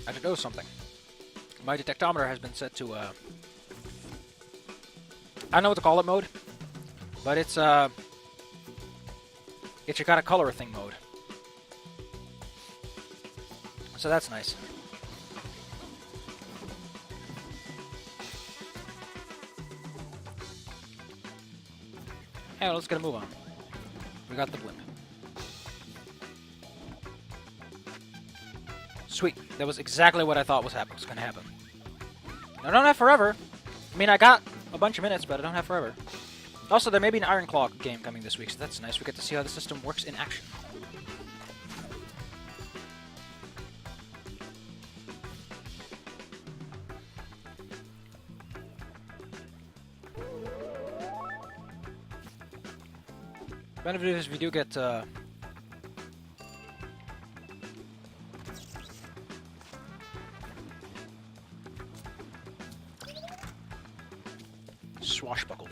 I did know something. My detectometer has been set to, I don't know what to call it mode, but it's you gotta color a thing mode. So that's nice. Hey, let's get a move on. We got the blimp. Sweet. That was exactly what I thought was going to happen. I don't have forever. I mean, I got a bunch of minutes, but I don't have forever. Also, there may be an I.N.K.T game coming this week, so that's nice. We get to see how the system works in action. Benefit is we do get swashbuckled.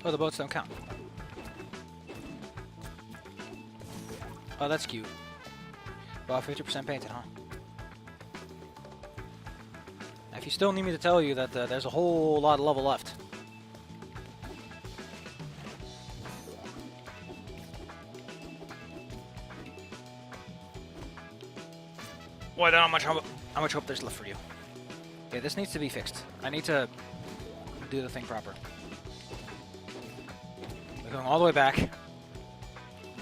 Oh, the boats don't count. Oh, that's cute. Well, 50% painted, huh? Now, if you still need me to tell you that there's a whole lot of level left. Well, then how much hope there's left for you? Okay, this needs to be fixed. I need to do the thing proper. We're going all the way back.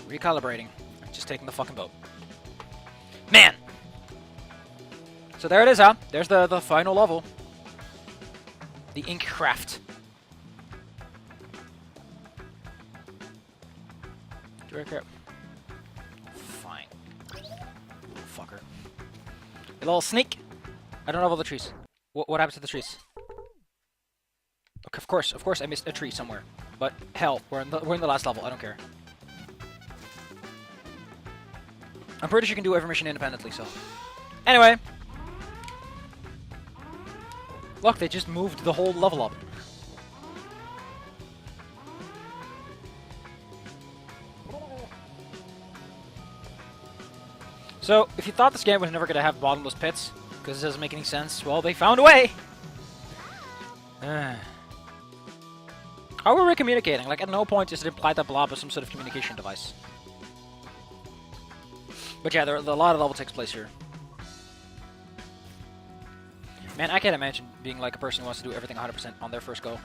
Recalibrating. Just taking the fucking boat. Man! So there it is, huh? There's the final level. The I.N.K.T. Do I care? Fine. Fucker. A little sneak! I don't have all the trees. What happened to the trees? Okay, of course I missed a tree somewhere. But hell, we're in the last level. I don't care. I'm pretty sure you can do every mission independently. So, anyway, look, they just moved the whole level up. So, if you thought this game was never going to have bottomless pits, because it doesn't make any sense, well, they found a way. How were we communicating? Like, at no point is it implied that Blob is some sort of communication device. But yeah, a lot of level takes place here. Man, I can't imagine being like a person who wants to do everything 100% on their first go.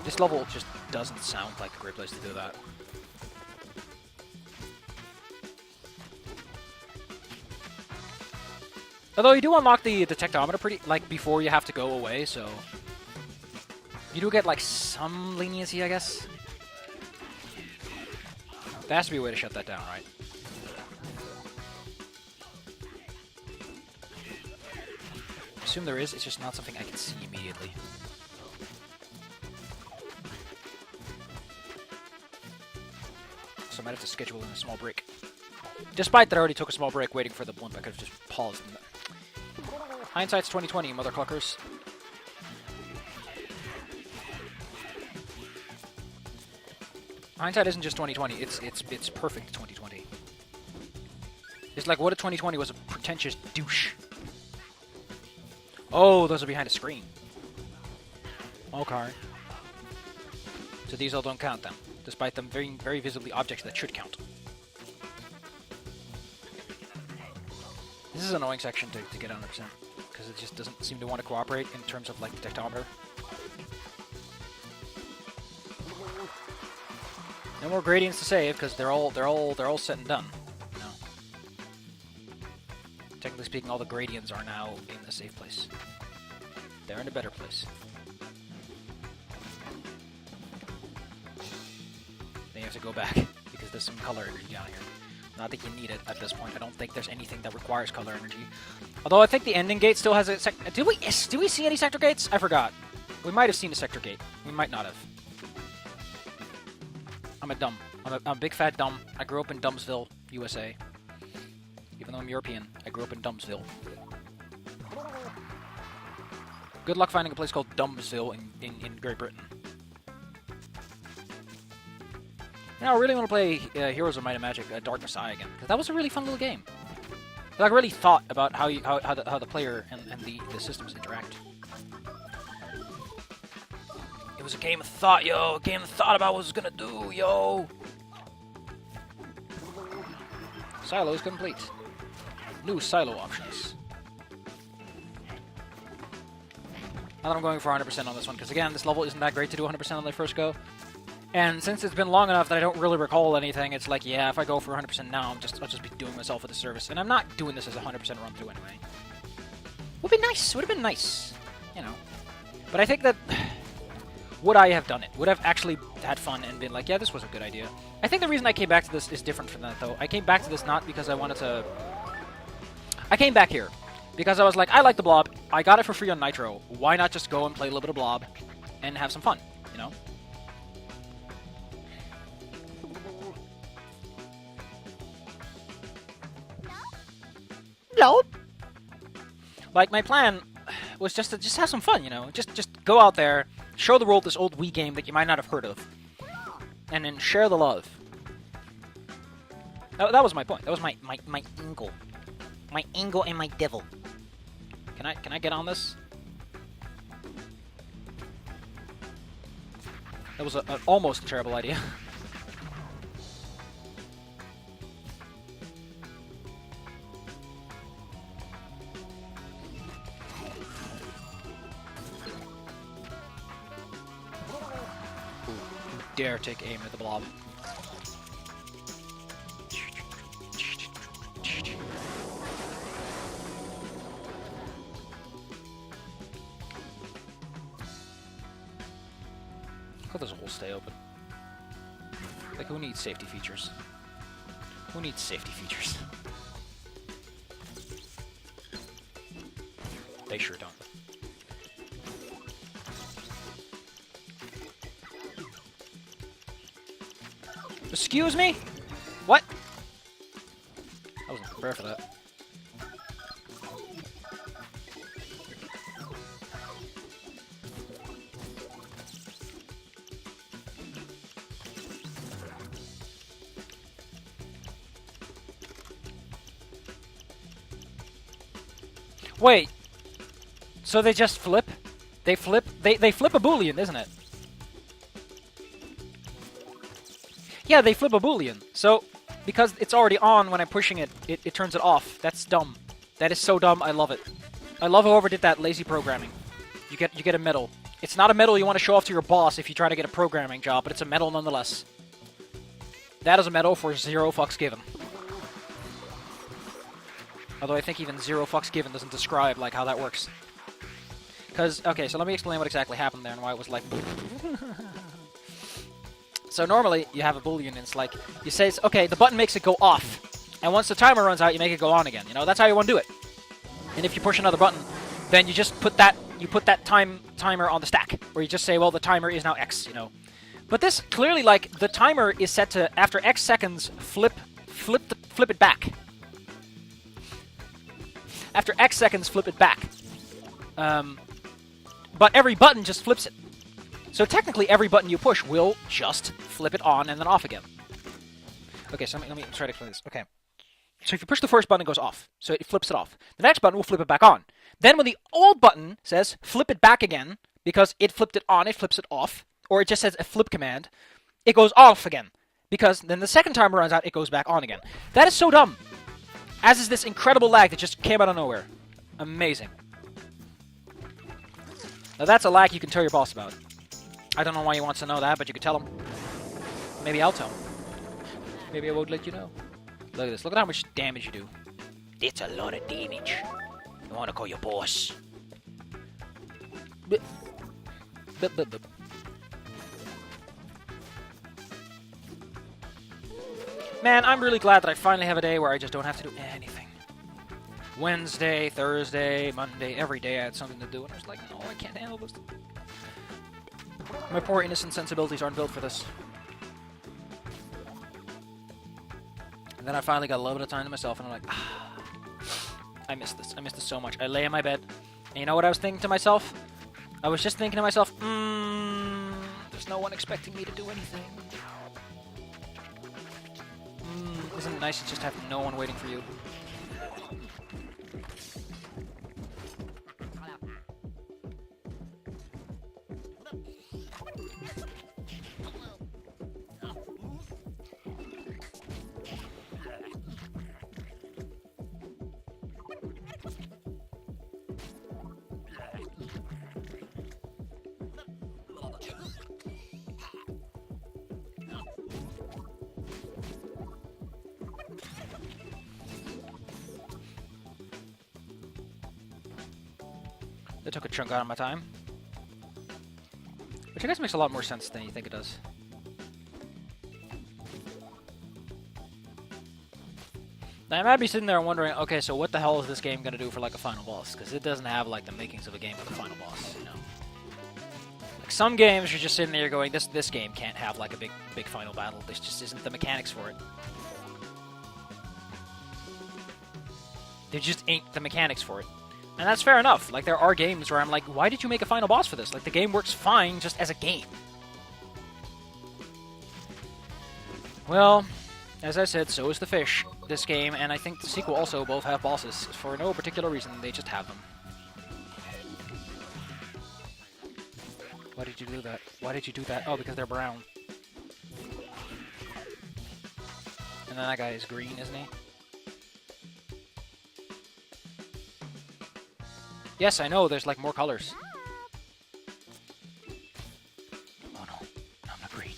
This level just doesn't sound like a great place to do that. Although you do unlock the detectometer pretty, like, before you have to go away, so... You do get, like, some leniency, I guess. There has to be a way to shut that down, right? I assume there is, it's just not something I can see immediately. So I might have to schedule in a small break. Despite that I already took a small break waiting for the blimp, I could have just paused. Hindsight's 2020, mother cluckers. Hindsight isn't just 2020, it's perfect 2020. It's like, what if 2020 was a pretentious douche? Oh, those are behind a screen. Okay. So these all don't count then, despite them very, very visibly objects that should count. This is an annoying section to get 100%, because it just doesn't seem to want to cooperate in terms of, like, the detectometer. No more gradients to save because they're all set and done. No. Technically speaking, all the gradients are now in a safe place. They're in a better place. Then you have to go back because there's some color energy down here. Not that you need it at this point. I don't think there's anything that requires color energy. Although I think the ending gate still has a did we see any sector gates? I forgot. We might have seen a sector gate. We might not have. I'm a big fat dumb. I grew up in Dumbsville, USA. even though I'm European. I grew up in Dumbsville. Good luck finding a place called Dumbsville in Great Britain. Now, I really want to play Heroes of Might and Magic Dark Messiah again, because that was a really fun little game. I really thought about how the player and the systems interact. It was a game of thought, yo. A game of thought about what it was gonna do, yo. Silo is complete. New silo options. Now that I'm going for 100% on this one, because again, this level isn't that great to do 100% on the first go. And since it's been long enough that I don't really recall anything, it's like, yeah, if I go for 100% now, I'll just be doing myself a disservice. And I'm not doing this as a 100% run through anyway. Would be nice. Would have been nice, you know. But I think that would I have done it? Would have actually had fun and been like, yeah, this was a good idea. I think the reason I came back to this is different from that, though. I came back to this not because I wanted to. I came back here because I was like, I like the Blob. I got it for free on Nitro. Why not just go and play a little bit of Blob and have some fun, you know? No. Like, my plan was just to have some fun, you know? Just go out there, show the world this old Wii game that you might not have heard of, and then share the love. That was my point. That was my angle. My angle and my devil. Can I get on this? That was almost a terrible idea. Dare take aim at the Blob. Let this hole stay open. Like, who needs safety features? Who needs safety features? They sure don't. Excuse me? What? I wasn't prepared for that. Wait. So they just flip? They flip? They flip a Boolean, isn't it? Yeah, they flip a Boolean. So, because it's already on when I'm pushing it, it turns it off. That's dumb. That is so dumb, I love it. I love whoever did that lazy programming. You get a medal. It's not a medal you want to show off to your boss if you try to get a programming job, but it's a medal nonetheless. That is a medal for 0 fucks given. Although I think even 0 fucks given doesn't describe like how that works. Because, okay, so let me explain what exactly happened there and why it was like... So normally, you have a Boolean, and it's like, you say, okay, the button makes it go off. And once the timer runs out, you make it go on again. You know, that's how you want to do it. And if you push another button, then you just put that, timer on the stack. Or you just say, well, the timer is now X, you know. But this, clearly, like, the timer is set to, after X seconds, flip it back. After X seconds, flip it back. But every button just flips it. So technically, every button you push will just flip it on and then off again. Okay, so let me try to explain this. Okay. So if you push the first button, it goes off. So it flips it off. The next button will flip it back on. Then when the old button says flip it back again, because it flipped it on, it flips it off, or it just says a flip command, it goes off again. Because then the second timer runs out, it goes back on again. That is so dumb. As is this incredible lag that just came out of nowhere. Amazing. Now that's a lag you can tell your boss about. I don't know why he wants to know that, but you could tell him. Maybe I'll tell him. Maybe I won't let you know. Look at this. Look at how much damage you do. It's a lot of damage. You want to call your boss. Bip. Bip, bip, bip. Man, I'm really glad that I finally have a day where I just don't have to do anything. Wednesday, Thursday, Monday, every day I had something to do, and I was like, no, I can't handle this. My poor innocent sensibilities aren't built for this. And then I finally got a little bit of time to myself, and I'm like, ah. I miss this. I miss this so much. I lay in my bed, and you know what I was thinking to myself? I was just thinking to myself, there's no one expecting me to do anything. Isn't it nice to just have no one waiting for you? That took a chunk out of my time. Which I guess makes a lot more sense than you think it does. Now I might be sitting there wondering, okay, so what the hell is this game gonna do for like a final boss? Because it doesn't have like the makings of a game with a final boss, you know. Like some games you're just sitting there going, this game can't have like a big final battle. This just isn't the mechanics for it. There just ain't the mechanics for it. And that's fair enough. Like, there are games where I'm like, why did you make a final boss for this? Like, the game works fine just as a game. Well, as I said, so is the fish. This game, and I think the sequel also, both have bosses. For no particular reason, they just have them. Why did you do that? Why did you do that? Oh, because they're brown. And then that guy is green, isn't he? Yes, I know, there's like more colors. Oh no, I'm not green.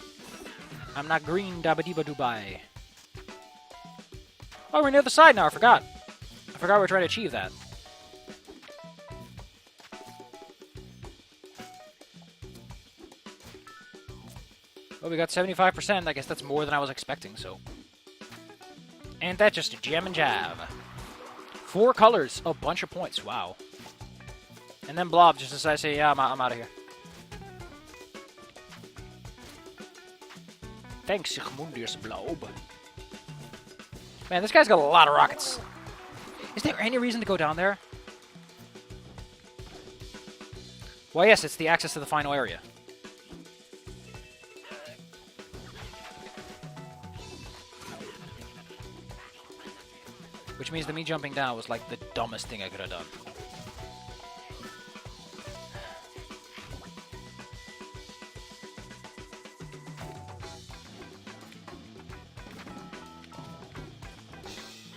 I'm not green, dabba-dee-ba-doo-bye. Oh, we're near the side now, I forgot. I forgot we're trying to achieve that. Oh, we got 75%, I guess that's more than I was expecting, so. Ain't that just a jam and jab? 4 colors, a bunch of points, wow. And then Blob just decides to say, yeah, I'm out of here. Thanks, Sigmundius Blob. Man, this guy's got a lot of rockets. Is there any reason to go down there? Well, yes, it's the access to the final area. Which means that me jumping down was like the dumbest thing I could have done.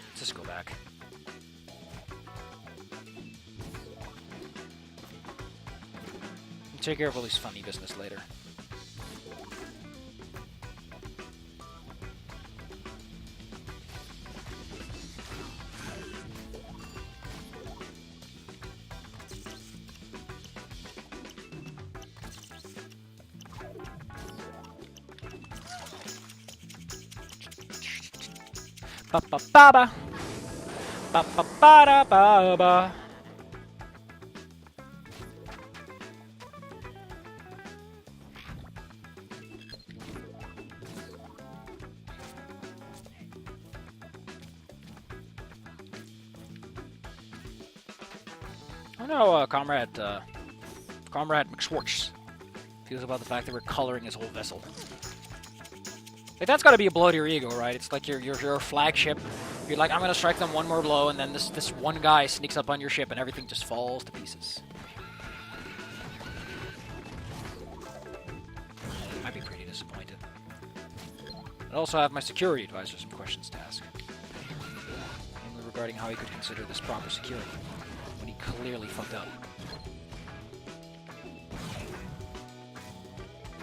Let's just go back. We'll take care of all these funny business later. Ba ba ba ba ba ba ba da ba ba. I know, Comrade McSchwartz feels about the fact that we're coloring his whole vessel. Like, that's gotta be a blow to your ego, right? It's like your flagship. You're like, I'm gonna strike them one more blow, and then this one guy sneaks up on your ship, and everything just falls to pieces. I'd be pretty disappointed. I also have my security advisor some questions to ask. Mainly regarding how he could consider this proper security, when he clearly fucked up.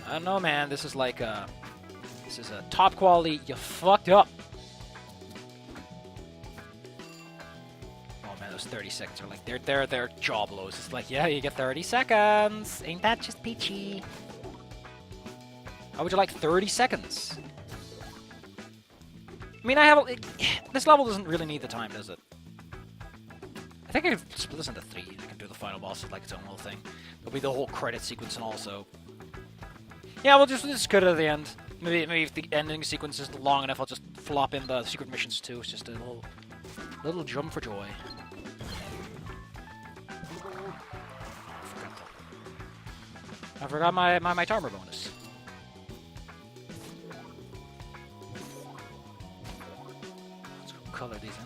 I don't know, man. This is like, this is a top quality, you fucked up. Oh man, those 30 seconds are like, they're jaw blows. It's like, yeah, you get 30 seconds. Ain't that just peachy? How would you like 30 seconds? I mean, this level doesn't really need the time, does it? I think I can split this into 3. I can do the final boss as like its own little thing. There'll be the whole credit sequence and also. Yeah, we'll just cut it at the end. Maybe if the ending sequence is long enough, I'll just flop in the secret missions too. It's just a little jump for joy. I forgot my timer bonus. Let's go color these in.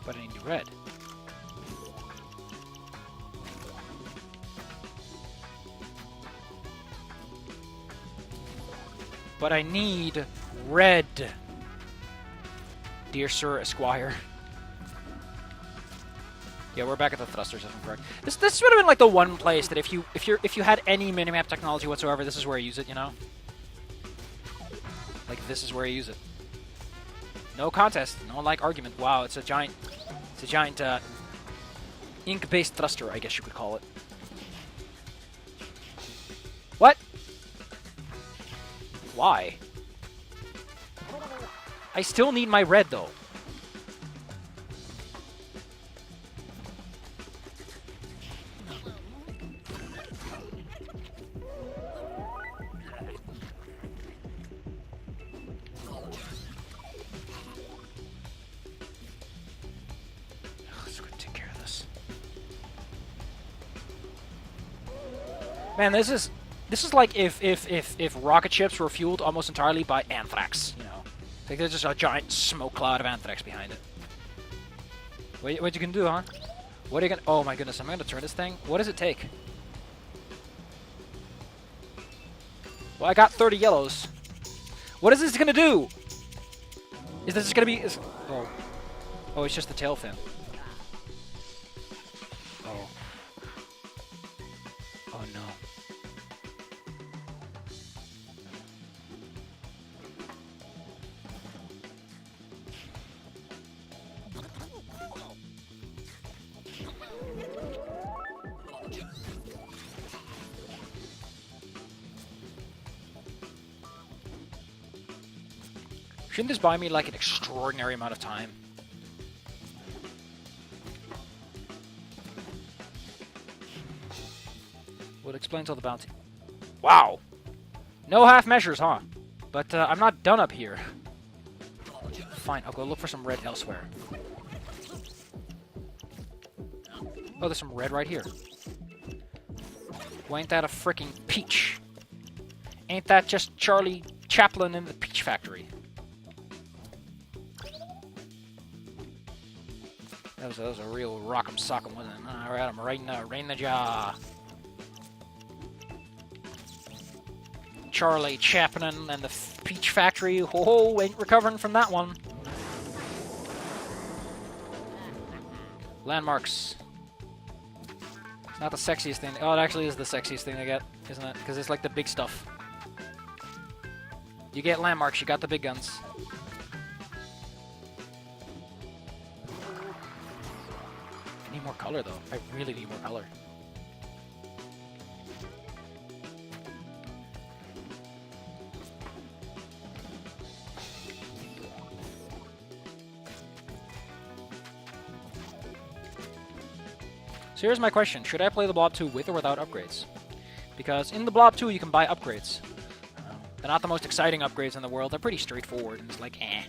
But I need red. But I need red, dear Sir Esquire. Yeah, we're back at the thrusters, if I'm correct. This would have been like the one place that if you had any minimap technology whatsoever, this is where you use it, you know? Like this is where you use it. No contest, no like argument. Wow, it's a giant ink-based thruster, I guess you could call it. What? Why? I still need my red, though. Let's go take care of this. Man, this is like if rocket ships were fueled almost entirely by anthrax, you know. Like there's just a giant smoke cloud of anthrax behind it. What you can do, huh? What are you gonna... Oh my goodness, am I gonna turn this thing? What does it take? Well, I got 30 yellows. What is this gonna do? Is this gonna be... Oh. Oh, it's just the tail fin. Oh. Oh no. Shouldn't this buy me like an extraordinary amount of time? What explains all the bounty? Wow! No half measures, huh? But I'm not done up here. Fine, I'll go look for some red elsewhere. Oh, there's some red right here. Well, ain't that a frickin' peach? Ain't that just Charlie Chaplin in the Peach Factory? That was a real rock'em sock'em, wasn't it? Alright, I'm right in the jaw. Charlie Chaplin and the Peach Factory. Oh, ain't recovering from that one. Landmarks. It's not the sexiest thing. Oh, it actually is the sexiest thing to get, isn't it? Because it's like the big stuff. You get landmarks, you got the big guns. I need more color, though. I really need more color. So here's my question. Should I play the Blob 2 with or without upgrades? Because in the Blob 2 you can buy upgrades. They're not the most exciting upgrades in the world. They're pretty straightforward and it's like, eh.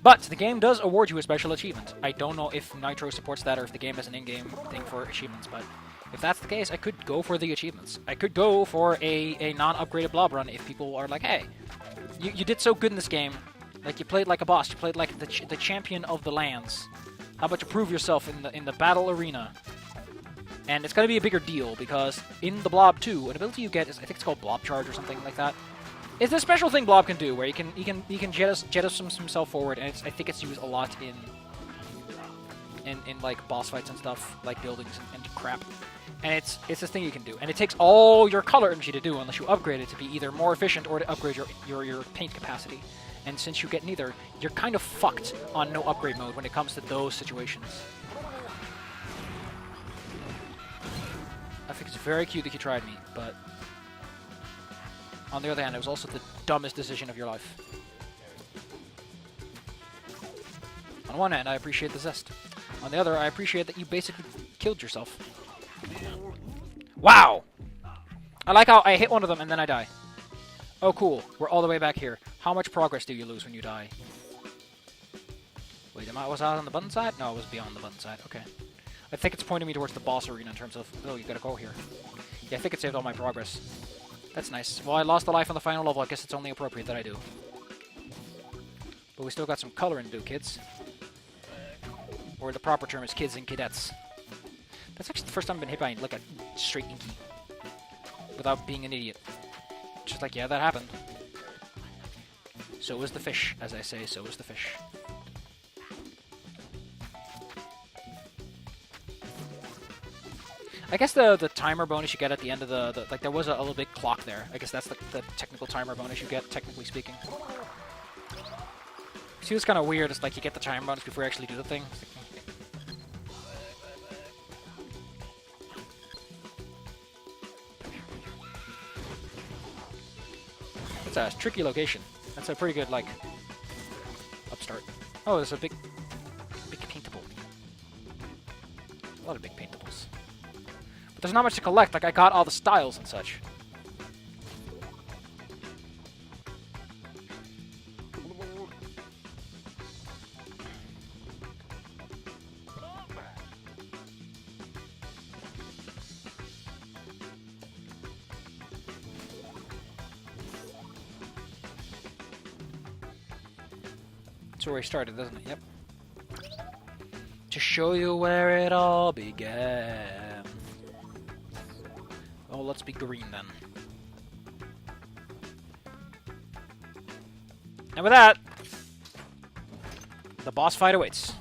But the game does award you a special achievement. I don't know if Nitro supports that or if the game has an in-game thing for achievements, but if that's the case, I could go for the achievements. I could go for a non-upgraded Blob run if people are like, hey, you did so good in this game. Like, you played like a boss. You played like the champion of the lands. How about you prove yourself in the battle arena? And it's going to be a bigger deal because in the Blob 2, an ability you get is, I think it's called Blob Charge or something like that. It's a special thing Blob can do where he can jettison himself forward, and I think it's used a lot in like boss fights and stuff, like buildings and crap. And it's this thing you can do, and it takes all your color energy to do unless you upgrade it to be either more efficient or to upgrade your paint capacity. And since you get neither, you're kind of fucked on no upgrade mode when it comes to those situations. I think it's very cute that you tried me, but on the other hand, it was also the dumbest decision of your life. On one hand, I appreciate the zest. On the other, I appreciate that you basically killed yourself. Wow! I like how I hit one of them and then I die. Oh, cool. We're all the way back here. How much progress do you lose when you die? Wait, was I on the button side? No, I was beyond the button side. Okay. I think it's pointing me towards the boss arena in terms of, oh, you gotta go here. Yeah, I think it saved all my progress. That's nice. Well, I lost a life on the final level. I guess it's only appropriate that I do. But we still got some coloring to do, kids. Or the proper term is kids and cadets. That's actually the first time I've been hit by, like, a straight inky. Without being an idiot. Just like, yeah, that happened. So is the fish, as I say, so is the fish. I guess the timer bonus you get at the end of the like, there was a little big clock there. I guess that's the technical timer bonus you get, technically speaking. See, it's kind of weird. It's like you get the timer bonus before you actually do the thing. It's a tricky location. That's a pretty good, like, upstart. Oh, there's a big paintable. A lot of big paintables. But there's not much to collect. Like, I got all the styles and such. That's where we started, doesn't it? Yep. To show you where it all began. Oh, let's be green then. And with that, the boss fight awaits.